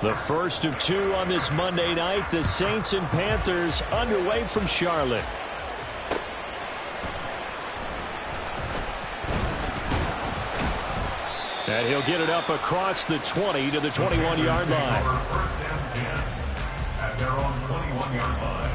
The first of two on this Monday night. The Saints and Panthers underway from Charlotte. And he'll get it up across the 20 to the 21-yard line. First and 10 at their own 21-yard line.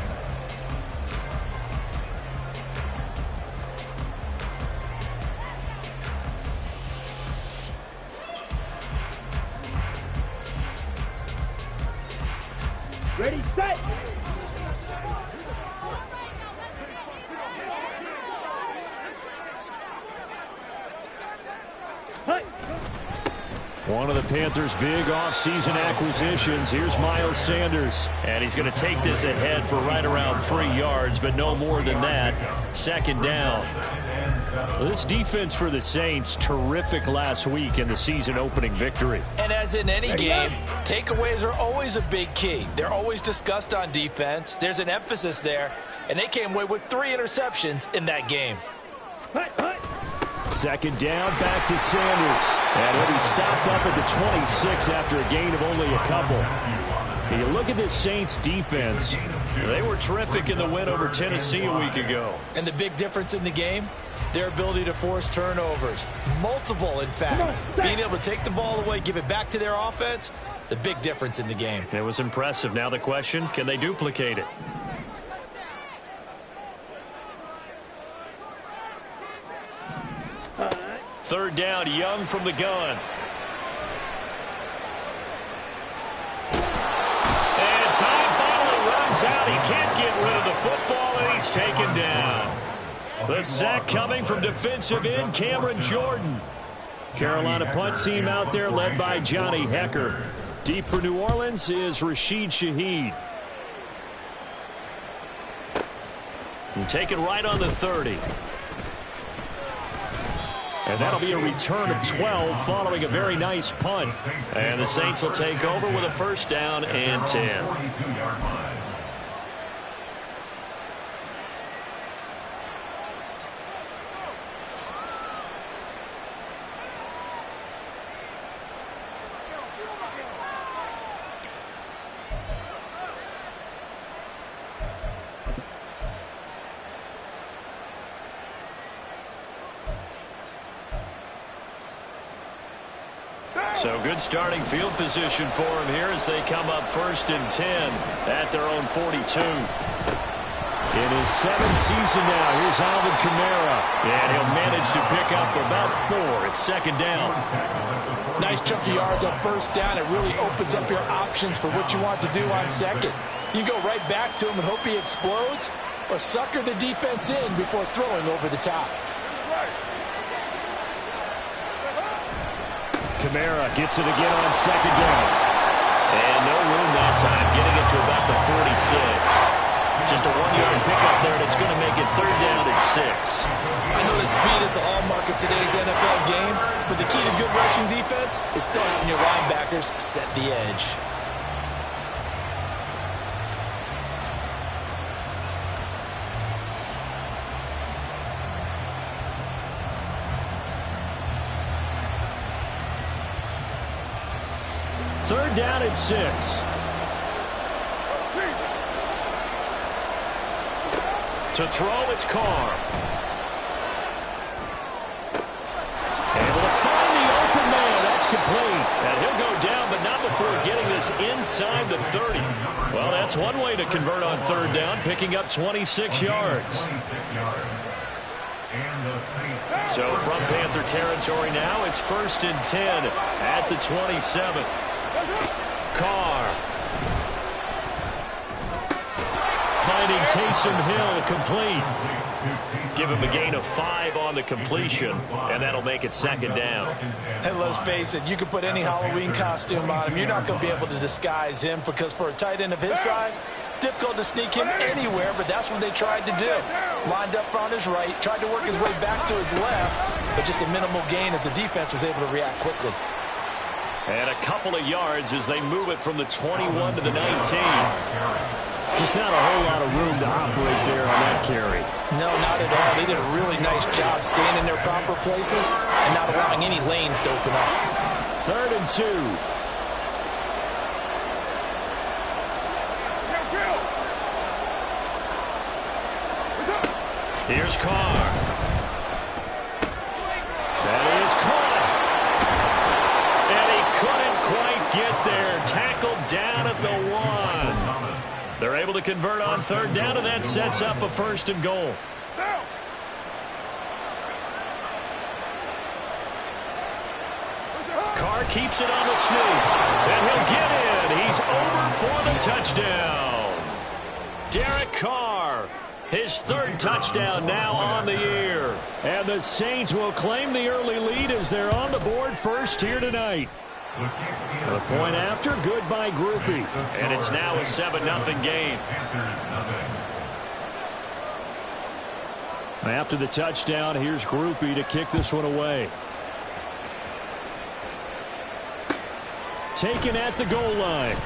Ready, set! One of the Panthers' big offseason acquisitions. Here's Miles Sanders. And he's going to take this ahead for right around 3 yards, but no more than that. Second down. This defense for the Saints, terrific last week in the season-opening victory. And as in any game, takeaways are always a big key. They're always discussed on defense. There's an emphasis there, and they came away with 3 interceptions in that game. Second down, back to Sanders. And he'll be stopped up at the 26 after a gain of only a couple. You look at this Saints defense. They were terrific in the win over Tennessee a week ago. And the big difference in the game, their ability to force turnovers. Multiple, in fact. Being able to take the ball away, give it back to their offense, the big difference in the game. It was impressive. Now the question, can they duplicate it? Third down, Young from the gun. And time finally runs out. He can't get rid of the football, and he's taken down. The sack coming from defensive end Cameron Jordan. Carolina punt team out there led by Johnny Hecker. Deep for New Orleans is Rashid Shaheed. And taken right on the 30. And that'll be a return of 12 following a very nice punt. And the Saints will take over with a first down and 10. So good starting field position for him here as they come up first and 10 at their own 42. In his 7th season now, here's Alvin Kamara. And he'll manage to pick up about 4. It's second down. Nice chunky yards on first down. It really opens up your options for what you want to do on second. You go right back to him and hope he explodes, or sucker the defense in before throwing over the top. Kamara gets it again on second down. And no room that time, getting it to about the 46. Just a 1-yard pickup there, and it's going to make it third down at 6. I know the speed is the hallmark of today's NFL game, but the key to good rushing defense is still having your linebackers set the edge. Third down at 6. To throw, it's Carr. Able to find the open man. That's complete. And he'll go down, but not before getting this inside the 30. Well, that's one way to convert on third down, picking up 26 yards. So from Panther territory now, it's first and 10 at the 27. Carr. Finding Taysom Hill complete. Give him a gain of 5 on the completion, and that'll make it second down. And let's face it, you can put any Halloween costume on him. You're not going to be able to disguise him, because for a tight end of his size, difficult to sneak him anywhere, but that's what they tried to do. Lined up on his right, tried to work his way back to his left, but just a minimal gain as the defense was able to react quickly. And a couple of yards as they move it from the 21 to the 19. Just not a whole lot of room to operate there on that carry. No, not at all. They did a really nice job staying in their proper places and not allowing any lanes to open up. Third and 2. Here's Carr. That is caught. And he couldn't quite get there. Tackled down at the 1. They're able to convert on third down, and that sets up a 1st and goal. Carr keeps it on the sneak, and he'll get in. He's over for the touchdown. Derek Carr, his 3rd touchdown now on the year. And the Saints will claim the early lead as they're on the board first here tonight. The point after, good by Groupie. And it's now a 7-0 game. After the touchdown, here's Groupie to kick this one away. Taken at the goal line.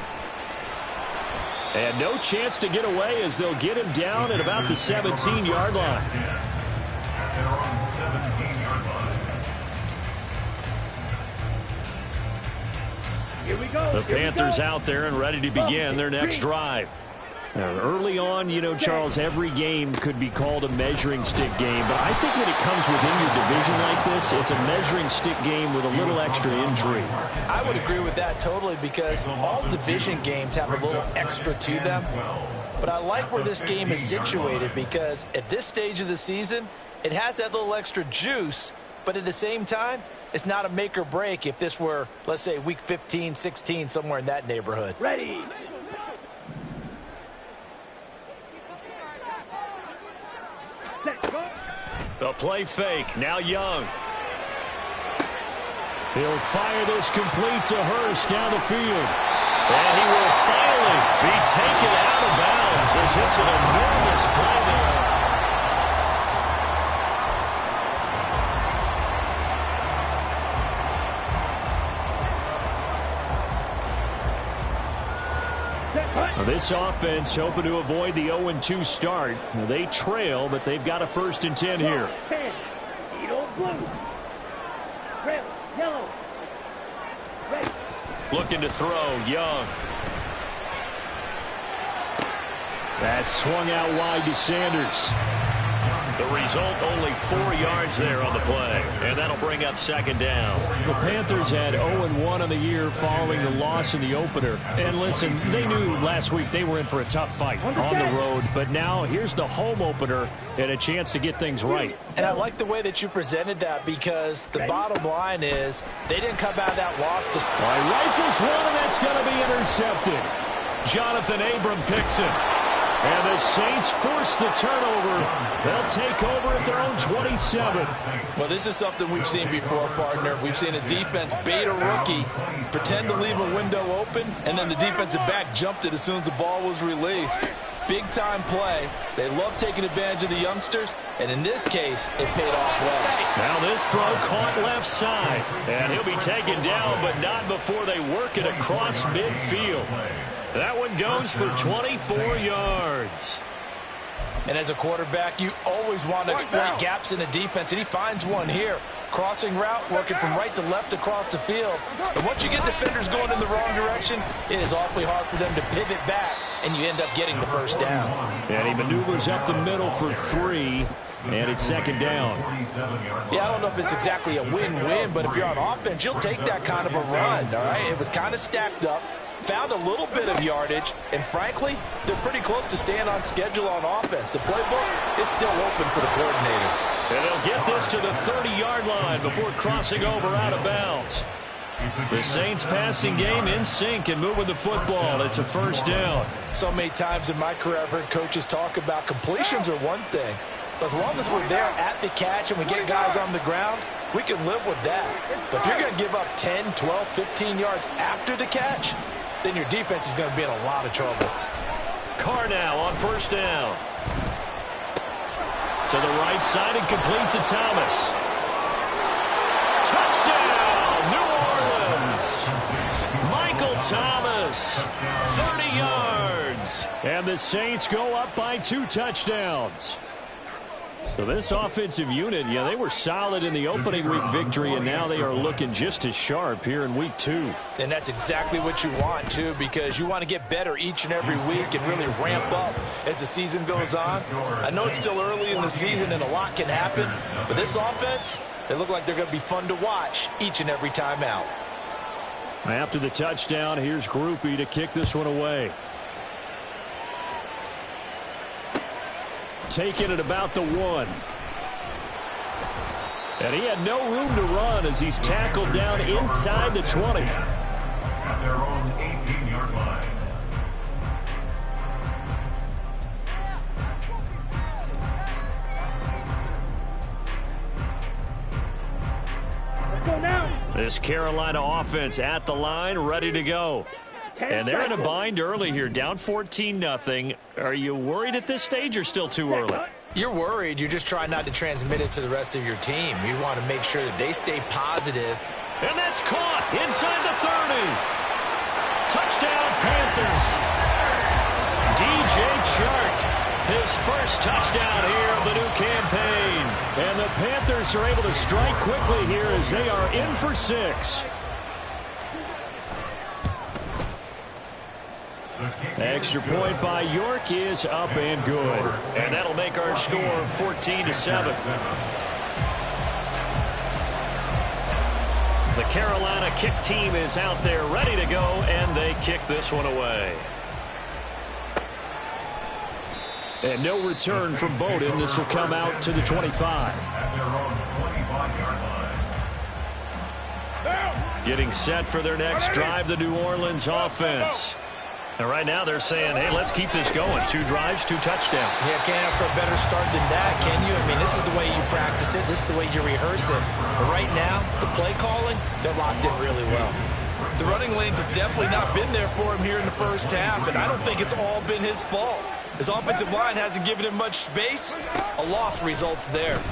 And no chance to get away as they'll get him down at about the 17-yard line. Here we go. The Panthers out there and ready to begin their next drive. Now, early on, you know, Charles, every game could be called a measuring stick game. But I think when it comes within your division like this, it's a measuring stick game with a little extra intrigue. I would agree with that totally because all division games have a little extra to them. But I like where this game is situated because at this stage of the season, it has that little extra juice. But at the same time, it's not a make or break if this were, let's say, week 15, 16, somewhere in that neighborhood. Ready. The play fake. Now Young. He'll fire this complete to Hurst down the field. And he will finally be taken out of bounds as it's an enormous play there. This offense hoping to avoid the 0-2 start. They trail, but they've got a 1st and 10 here. 10. Yellow, blue. Red, yellow. Red. Looking to throw, Young. That swung out wide to Sanders. The result, only 4 yards there on the play. And that'll bring up 2nd down. The Panthers had 0-1 on the year following the loss in the opener. And listen, they knew last week they were in for a tough fight on the road. But now here's the home opener and a chance to get things right. And I like the way that you presented that because the bottom line is they didn't come out of that loss. Rifles one, and that's going to be intercepted. Jonathan Abram picks it. And the Saints force the turnover. They'll take over at their own 27. Well, this is something we've seen before, partner. We've seen a defense bait a rookie, pretend to leave a window open, and then the defensive back jumped it as soon as the ball was released. Big-time play. They love taking advantage of the youngsters, and in this case, it paid off well. Now this throw caught left side, and he'll be taken down, but not before they work it across midfield. That one goes for 24 yards. And as a quarterback, you always want to exploit gaps in the defense, and he finds one here. Crossing route, working from right to left across the field. And once you get defenders going in the wrong direction, it is awfully hard for them to pivot back, and you end up getting the 1st down. And he maneuvers up the middle for 3, and it's 2nd down. Yeah, I don't know if it's exactly a win-win, but if you're on offense, you'll take that kind of a run, all right? It was kind of stacked up. Found a little bit of yardage, and frankly, they're pretty close to staying on schedule on offense. The playbook is still open for the coordinator. And they'll get this to the 30-yard line before crossing over out of bounds. The Saints passing game in sync and moving the football. It's a 1st down. So many times in my career I've heard coaches talk about completions are one thing. But as long as we're there at the catch and we get guys on the ground, we can live with that. But if you're going to give up 10, 12, 15 yards after the catch, then your defense is going to be in a lot of trouble. Carr now on 1st down. To the right side and complete to Thomas. Touchdown, New Orleans. Michael Thomas, 30 yards. And the Saints go up by 2 touchdowns. So this offensive unit, yeah, they were solid in the opening week victory, and now they are looking just as sharp here in week 2. And that's exactly what you want, too, because you want to get better each and every week and really ramp up as the season goes on. I know it's still early in the season and a lot can happen, but this offense, they look like they're going to be fun to watch each and every time out. After the touchdown, here's Groupie to kick this one away. Taking it about the 1. And he had no room to run as he's tackled down inside the 20. At their own 18-yard line. Let's go now. This Carolina offense at the line, ready to go. And they're in a bind early here, down 14-0. Are you worried at this stage or still too early? You're worried. You're just trying not to transmit it to the rest of your team. You want to make sure that they stay positive. And that's caught inside the 30. Touchdown, Panthers. DJ Chark, his first touchdown here of the new campaign. And the Panthers are able to strike quickly here as they are in for 6. Extra point by York is up and good. And that'll make our score 14-7. The Carolina kick team is out there ready to go, and they kick this one away. And no return from Bowden. This will come out to the 25. At their own 25-yard line. Getting set for their next drive, the New Orleans offense. And right now they're saying, hey, let's keep this going. 2 drives, 2 touchdowns. Yeah, can't ask for a better start than that, can you? I mean, this is the way you practice it. This is the way you rehearse it. But right now, the play calling, they're locked in really well. The running lanes have definitely not been there for him here in the first half, and I don't think it's all been his fault. His offensive line hasn't given him much space. A loss results there.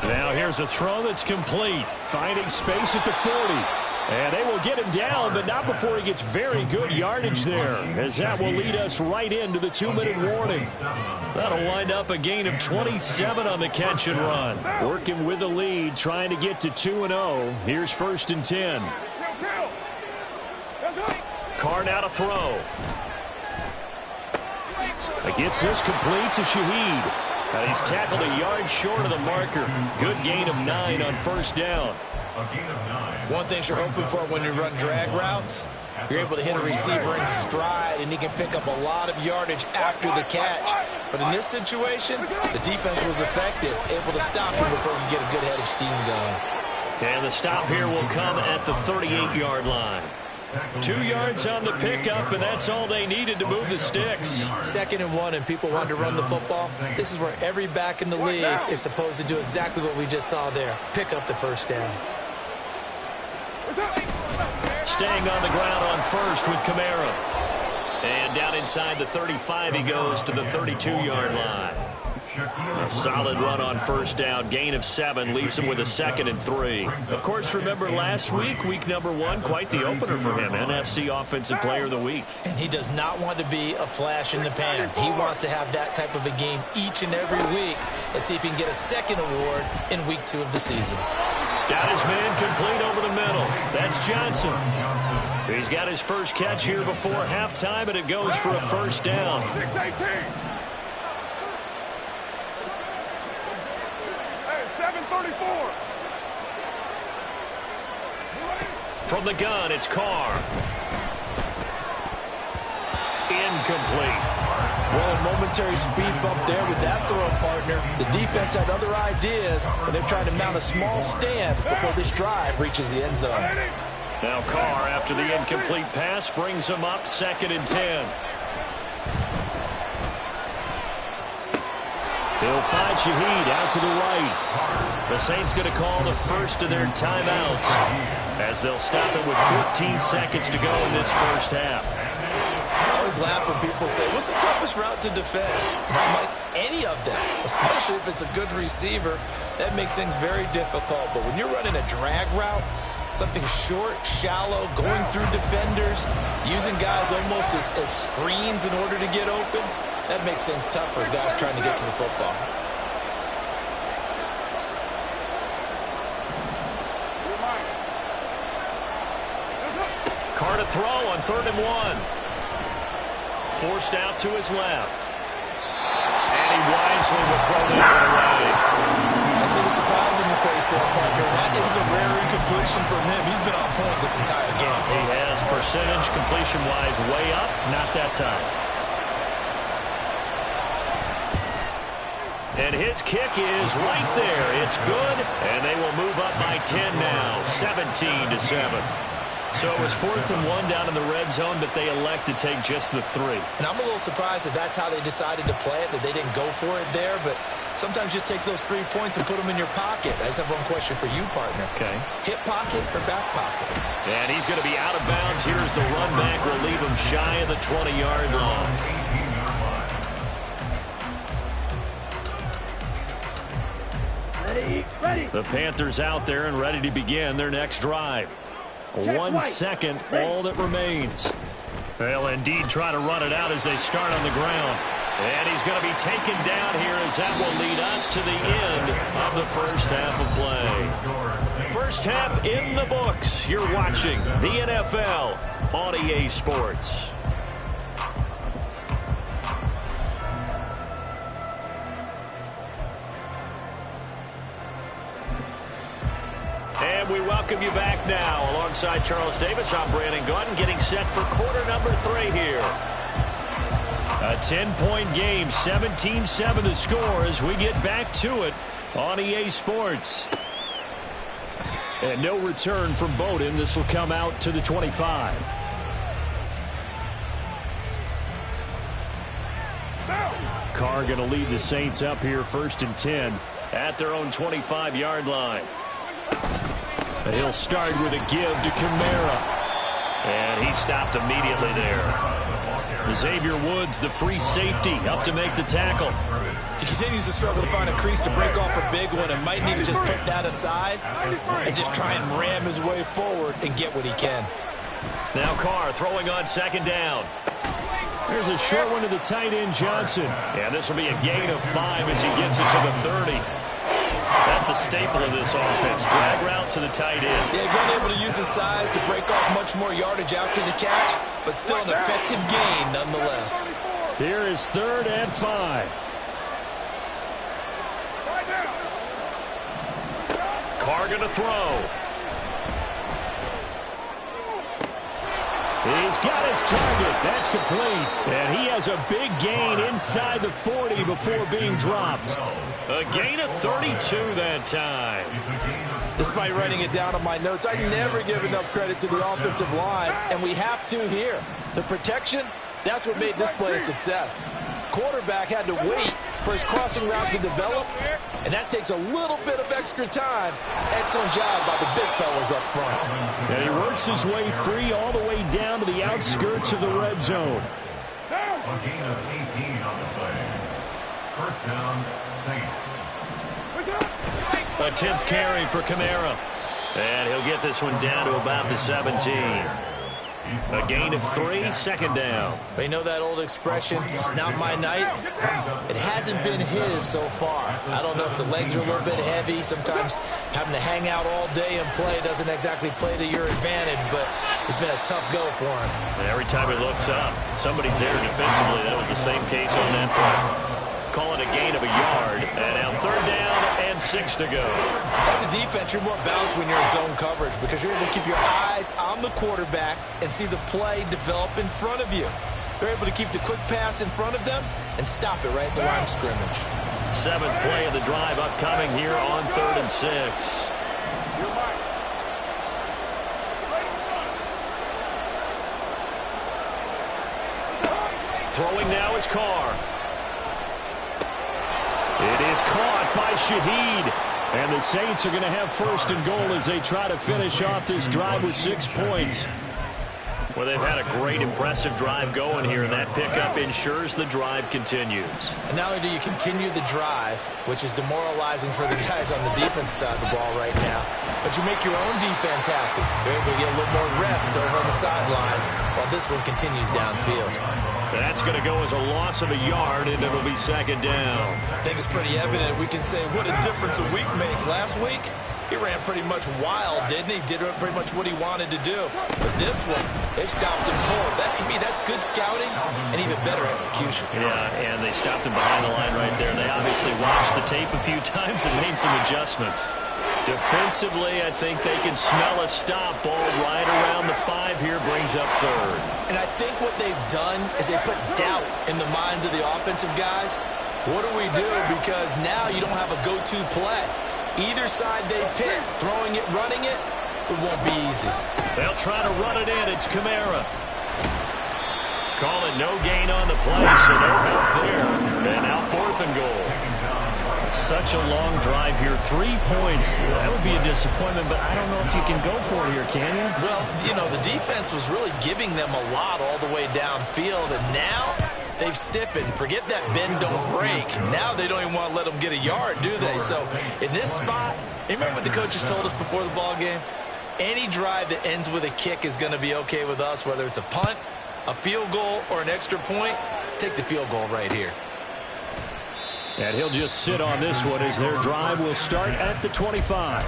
Now here's a throw that's complete. Finding space at the 40. And they will get him down, but not before he gets very good yardage there, as that will lead us right into the 2-minute warning. That'll wind up a gain of 27 on the catch and run. Working with the lead, trying to get to 2-0. Here's 1st and 10. Carr now to throw. He gets this complete to Shaheed. And he's tackled a yard short of the marker. Good gain of 9 on 1st down. One thing you're hoping for when you run drag routes, you're able to hit a receiver in stride, and he can pick up a lot of yardage after the catch. But in this situation, the defense was effective, able to stop him before he could get a good head of steam going. And the stop here will come at the 38-yard line. 2 yards on the pickup, and that's all they needed to move the sticks. 2nd and 1, and people want to run the football. This is where every back in the league is supposed to do exactly what we just saw there. Pick up the 1st down. Staying on the ground on 1st with Kamara. And down inside the 35 he goes to the 32-yard line. A solid run on 1st down. Gain of 7 leaves him with a 2nd and 3. Of course, remember last week, week number 1, quite the opener for him. NFC Offensive Player of the Week. And he does not want to be a flash in the pan. He wants to have that type of a game each and every week. Let's see if he can get a 2nd award in week 2 of the season. Got his man complete over the middle. That's Johnson. He's got his first catch here before halftime, and it goes for a 1st down. 6-18. Hey, 7-34. From the gun, it's Carr. Incomplete. Well, a momentary speed bump there with that throw, partner. The defense had other ideas, and they're trying to mount a small stand before this drive reaches the end zone. Now Carr, after the incomplete pass, brings him up 2nd and 10. He'll find Shaheed out to the right. The Saints going to call the first of their timeouts as they'll stop it with 14 seconds to go in this first half. I always laugh when people say, what's the toughest route to defend? Not like any of them, especially if it's a good receiver. That makes things very difficult. But when you're running a drag route, something short, shallow, going through defenders, using guys almost as screens in order to get open, That makes things tough for guys trying to get to the football. Carr to throw on 3rd and 1. Forced out to his left. And he wisely will throw that one away. I see the surprise in your face there, partner. That is a rare incompletion from him. He's been on point this entire game. He has percentage completion-wise way up. Not that time. And his kick is right there. It's good, and they will move up by 10 now, 17-7. So it was 4th and 1 down in the red zone, but they elect to take just the 3. And I'm a little surprised that that's how they decided to play it, that they didn't go for it there. But sometimes just take those 3 points and put them in your pocket. I just have one question for you, partner. Okay. Hip pocket or back pocket? And he's going to be out of bounds. Here's the run back. Will leave him shy of the 20-yard line. Ready. The Panthers out there and ready to begin their next drive. 1 second, all that remains. They'll indeed try to run it out as they start on the ground. And he's going to be taken down here as that will lead us to the end of the first half of play. First half in the books. You're watching the NFL on EA Sports. And we welcome you back now. Alongside Charles Davis, I'm Brandon Gordon, getting set for quarter number 3 here. A 10-point game, 17-7 the score as we get back to it on EA Sports. And no return from Bowden. This will come out to the 25. Carr going to lead the Saints up here 1st and 10 at their own 25-yard line. And he'll start with a give to Kamara. And he stopped immediately there. Xavier Woods, the free safety, up to make the tackle. He continues to struggle to find a crease to break off a big one and might need to just put that aside and just try and ram his way forward and get what he can. Now Carr throwing on 2nd down. There's a short one to the tight end, Johnson. And this will be a gain of 5 as he gets it to the 30. That's a staple of this offense. Drag route to the tight end. Yeah, he's unable to use his size to break off much more yardage after the catch, but still an effective gain nonetheless. Here is 3rd and 5. Carr going to throw. He's got his target. That's complete. And he has a big gain inside the 40 before being dropped. A gain of 32 that time. Despite writing it down on my notes, I never give enough credit to the offensive line, and we have to here. The protection, that's what made this play a success. Quarterback had to wait for his crossing route to develop, and that takes a little bit of extra time. Excellent job by the big fellas up front. And he works his way free all the way down to the outskirts of the red zone. A gain of 18 on the play. 1st down, Saints. A 10th carry for Kamara. And he'll get this one down to about the 17. A gain of 3, 2nd down. You know that old expression, it's not my night? It hasn't been his so far. I don't know if the legs are a little bit heavy. Sometimes having to hang out all day and play doesn't exactly play to your advantage, but it's been a tough go for him. And every time he looks up, somebody's there defensively. That was the same case on that play. Call it a gain of a yard. And now 3rd down and 6 to go. As a defense, you're more balanced when you're in zone coverage because you're able to keep your eyes on the quarterback and see the play develop in front of you. They're able to keep the quick pass in front of them and stop it right at the line of scrimmage. 7th play of the drive upcoming here on 3rd and 6. Throwing now is Carr. It is caught by Shaheed. And the Saints are going to have 1st and goal as they try to finish off this drive with 6 points. Well, they've had a great, impressive drive going here, and that pickup ensures the drive continues. And not only do you continue the drive, which is demoralizing for the guys on the defense side of the ball right now, but you make your own defense happy. They're able to get a little more rest over on the sidelines while this one continues downfield. That's going to go as a loss of a yard, and it'll be second down. I think it's pretty evident. We can say what a difference a week makes. Last week, he ran pretty much wild, didn't he? Did pretty much what he wanted to do. But this one, they stopped him cold. That, to me, that's good scouting and even better execution. Yeah, and they stopped him behind the line right there. They obviously watched the tape a few times and made some adjustments. Defensively, I think they can smell a stop. Ball right around the 5 here, brings up third. And I think what they've done is they put doubt in the minds of the offensive guys. What do we do? Because now you don't have a go-to play. Either side they pick, throwing it, running it, it won't be easy. They'll try to run it in. It's Kamara. Call it no gain on the play, so no help there. And now 4th and goal. Such a long drive here. 3 points. That would be a disappointment, but I don't know if you can go for it here, can you? Well, you know, the defense was really giving them a lot all the way downfield, and now they've stiffened. Forget that bend, don't break. Now they don't even want to let them get a yard, do they? So in this spot, remember what the coaches told us before the ball game? Any drive that ends with a kick is going to be okay with us, whether it's a punt, a field goal, or an extra point. Take the field goal right here. And he'll just sit on this one as their drive will start at the 25.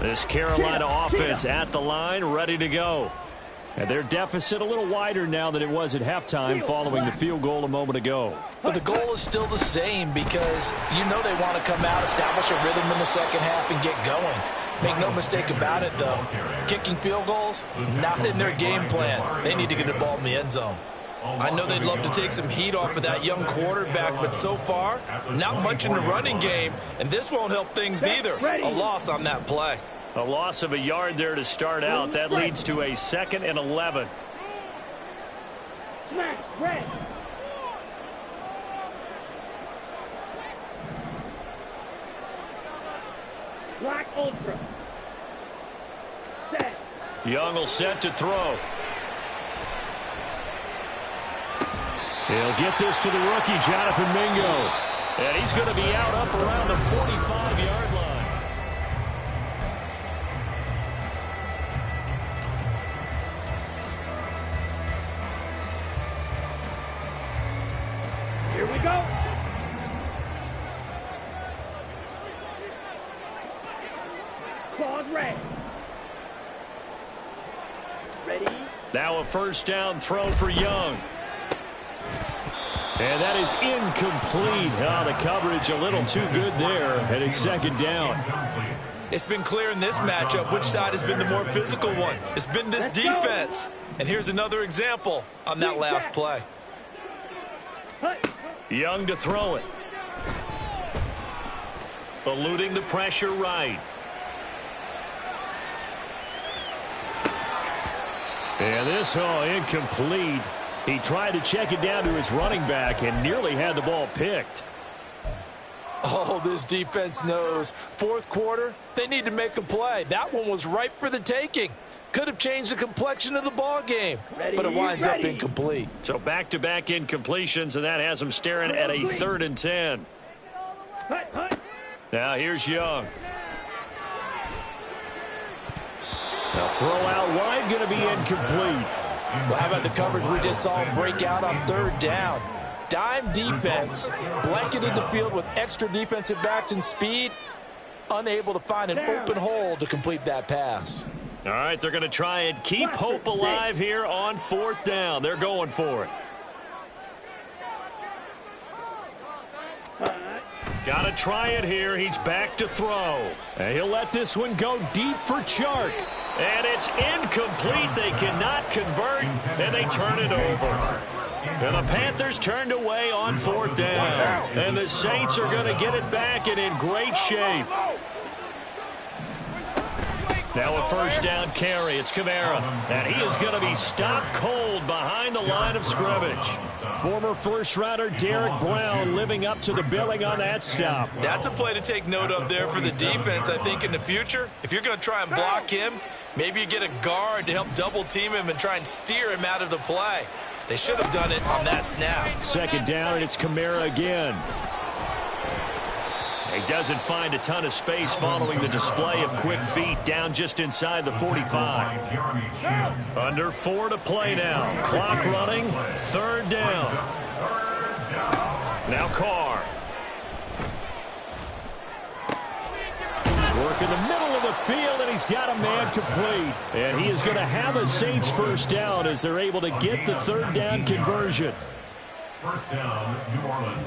This Carolina offense at the line, ready to go. And their deficit a little wider now than it was at halftime following the field goal a moment ago. But the goal is still the same because you know they want to come out, establish a rhythm in the second half, and get going. Make no mistake about it, though. Kicking field goals, not in their game plan. They need to get the ball in the end zone. I know they'd love to take some heat off of that young quarterback, but so far, not much in the running game, and this won't help things either. A loss on that play. A loss of a yard there to start out. That leads to a 2nd and 11. Smash, red. Black Ultra. Set. Young will set to throw. He'll get this to the rookie, Jonathan Mingo. And he's going to be out up around the 45-yard line. Here we go. Claws red. Ready? Now a 1st down throw for Young. And that is incomplete. Oh, the coverage a little too good there. And it's 2nd down. It's been clear in this matchup which side has been the more physical one. It's been this defense. And here's another example on that last play. Young to throw it. Eluding the pressure right. And this, incomplete. He tried to check it down to his running back and nearly had the ball picked. Oh, this defense knows. 4th quarter, they need to make a play. That one was ripe for the taking. Could have changed the complexion of the ball game, but it winds up incomplete. So back-to-back incompletions, and that has them staring at a 3rd and 10. Now here's Young. Now throw out wide, going to be incomplete. Well, how about the coverage we just saw break out on 3rd down? Dime defense, blanketed the field with extra defensive backs and speed, unable to find an open hole to complete that pass. All right, they're going to try and keep hope alive here on 4th down. They're going for it. Got to try it here. He's back to throw. And he'll let this one go deep for Chark. And it's incomplete. They cannot convert, and they turn it over. And the Panthers turned away on 4th down. And the Saints are going to get it back and in great shape. Now a first down carry. It's Kamara. And he is going to be stopped cold behind the line of scrimmage. Former first-rounder Derek Brown living up to the billing on that stop. That's a play to take note of there for the defense, I think, in the future. If you're going to try and block him, maybe you get a guard to help double-team him and try and steer him out of the play. They should have done it on that snap. Second down, and it's Kamara again. He doesn't find a ton of space following the display of quick feet down just inside the 45. Under 4 to play now. Clock running. Third down. Now Carr. Work in the middle of the field, and he's got a man complete. And he is going to have a Saints first down as they're able to get the third down conversion. First down, New Orleans.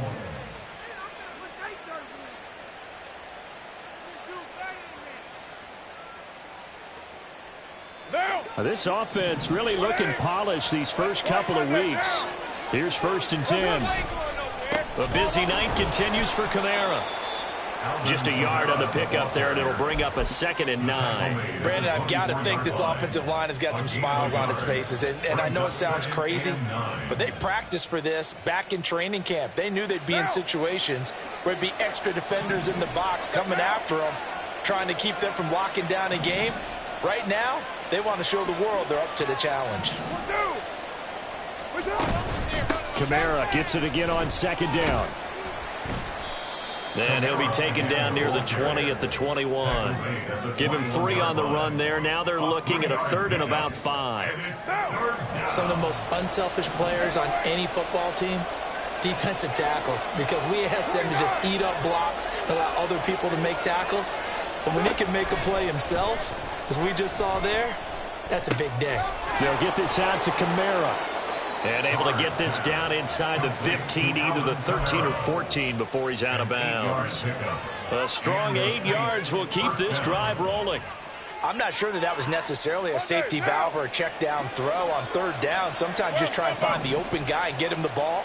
This offense really looking polished these first couple of weeks. Here's 1st and 10. A busy night continues for Kamara. Just a yard on the pickup there, and it'll bring up a 2nd and 9. Brandon, I've got to think this offensive line has got some smiles on its faces. And I know it sounds crazy, but they practiced for this back in training camp. They knew they'd be in situations where there'd be extra defenders in the box coming after them, trying to keep them from locking down a game. Right now, they want to show the world they're up to the challenge. Kamara gets it again on 2nd down. And he'll be taken down near the 20 at the 21. Give him 3 on the run there. Now they're looking at a 3rd and about 5. Some of the most unselfish players on any football team, defensive tackles, because we ask them to just eat up blocks and allow other people to make tackles. But when he can make a play himself, as we just saw there, that's a big day. They'll get this out to Kamara. And able to get this down inside the 15, either the 13 or 14 before he's out of bounds. A strong 8 yards will keep this drive rolling. I'm not sure that was necessarily a safety valve or a check down throw on 3rd down. Sometimes just try and find the open guy and get him the ball.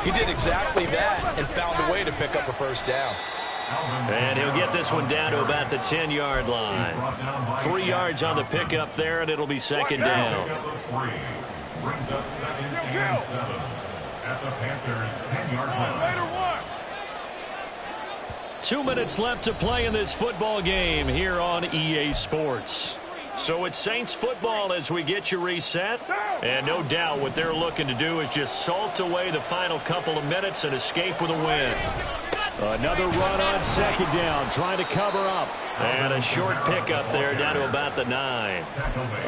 He did exactly that and found a way to pick up a first down. And he'll get this one down to about the 10-yard line. 3 yards on the pickup there, and it'll be 2nd down. Brings up 2nd and 7 at the Panthers' 10-yard line. 2 minutes left to play in this football game here on EA Sports. So it's Saints football as we get you reset. And no doubt what they're looking to do is just salt away the final couple of minutes and escape with a win. Another run on 2nd down, trying to cover up. And a short pickup there down to about the 9.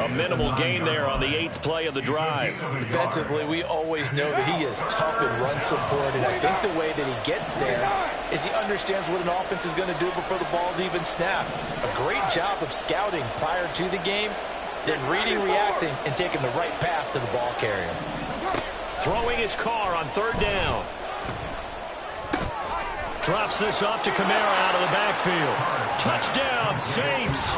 A minimal gain there on the 8th play of the drive. Defensively, we always know that he is tough and run support. And I think the way that he gets there is he understands what an offense is going to do before the ball's even snapped. A great job of scouting prior to the game, then reading, reacting, and taking the right path to the ball carrier. Throwing his car on 3rd down. Drops this off to Kamara out of the backfield. Touchdown, Saints.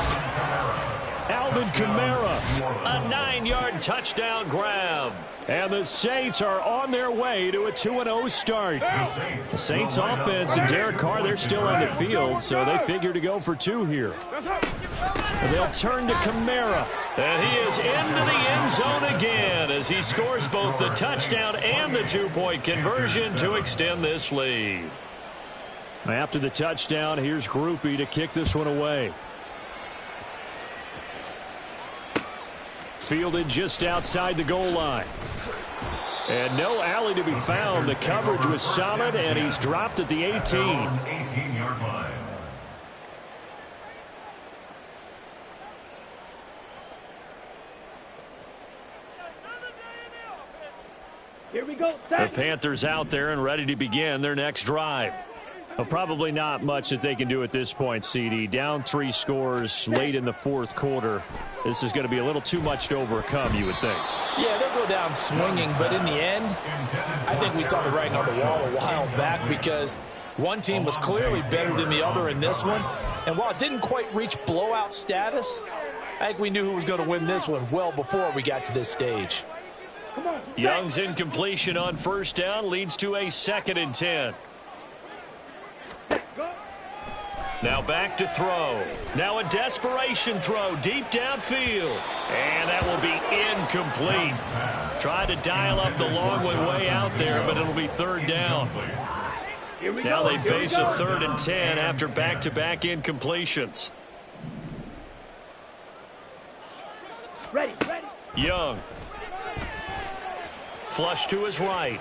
Alvin Kamara, a 9-yard touchdown grab. And the Saints are on their way to a 2-0 start. The Saints offense and Derek Carr, they're still on the field, so they figure to go for 2 here. And they'll turn to Kamara. And he is into the end zone again as he scores both the touchdown and the 2-point conversion to extend this lead. After the touchdown, here's Groupie to kick this one away. Fielded just outside the goal line. And no alley to be found. The coverage was solid, and he's dropped at the 18. 18-yard line. Here we go, The Panthers out there and ready to begin their next drive. Well, probably not much that they can do at this point, CD. Down 3 scores late in the 4th quarter. This is going to be a little too much to overcome, you would think. Yeah, they'll go down swinging, but in the end, I think we saw the writing on the wall a while back because one team was clearly better than the other in this one. And while it didn't quite reach blowout status, I think we knew who was going to win this one well before we got to this stage. Young's incompletion on 1st down leads to a 2nd and 10. Now back to throw. Now a desperation throw deep downfield. And that will be incomplete. Tried to dial up the long way out there, but it'll be third down. Now they face a 3rd and 10 after back-to-back incompletions. Ready. Young. Flush to his right.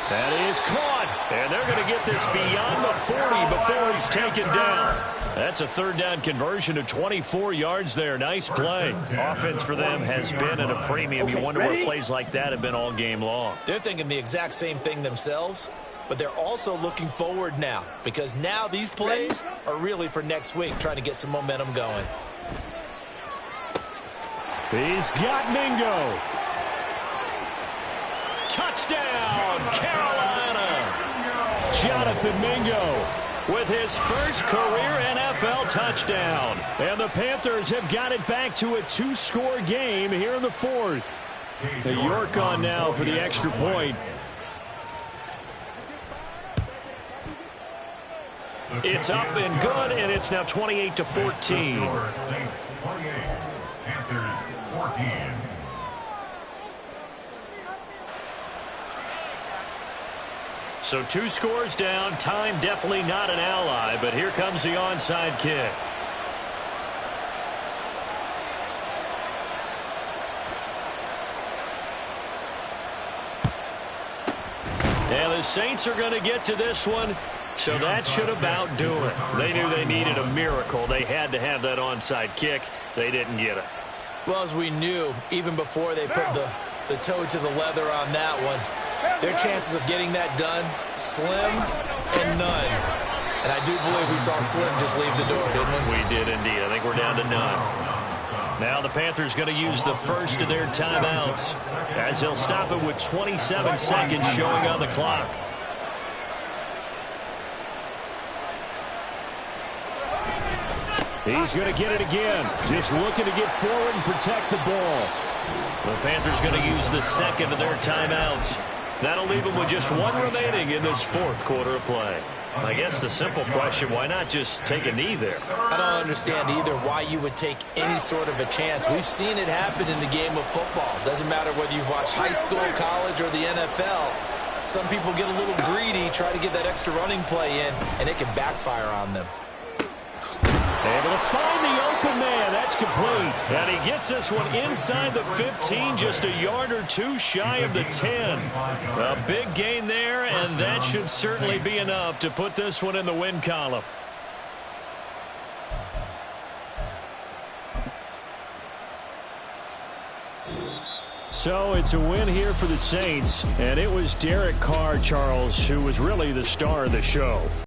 That is caught. And they're going to get this beyond the 40 before he's taken down. That's a 3rd down conversion of 24 yards there. Nice play. Offense for them has been at a premium. You wonder where plays like that have been all game long. They're thinking the exact same thing themselves, but they're also looking forward now because now these plays are really for next week, trying to get some momentum going. He's got Mingo. Touchdown, Carolina. Jonathan Mingo with his first career NFL touchdown. And the Panthers have got it back to a 2-score game here in the 4th. York on now for the extra point. It's up and good, and it's now 28-14. Panthers 14. So 2 scores down. Time definitely not an ally, but here comes the onside kick. And the Saints are going to get to this one, so that should about do it. They knew they needed a miracle. They had to have that onside kick. They didn't get it. Well, as we knew, even before they put the toe to the leather on that one, their chances of getting that done, slim and none. And I do believe we saw Slim just leave the door, didn't we? We did indeed. I think we're down to none. Now the Panthers going to use the first of their timeouts as they'll stop it with 27 seconds showing on the clock. He's going to get it again. Just looking to get forward and protect the ball. The Panthers going to use the second of their timeouts. That'll leave them with just 1 remaining in this 4th quarter of play. I guess the simple question, why not just take a knee there? I don't understand either why you would take any sort of a chance. We've seen it happen in the game of football. Doesn't matter whether you've watched high school, college, or the NFL. Some people get a little greedy, try to get that extra running play in, and it can backfire on them. Able to find the open man. That's complete. And he gets this one inside the 15, just a yard or 2 shy of the 10. A big gain there, and that should certainly be enough to put this one in the win column. So it's a win here for the Saints, and it was Derek Carr, Charles, who was really the star of the show.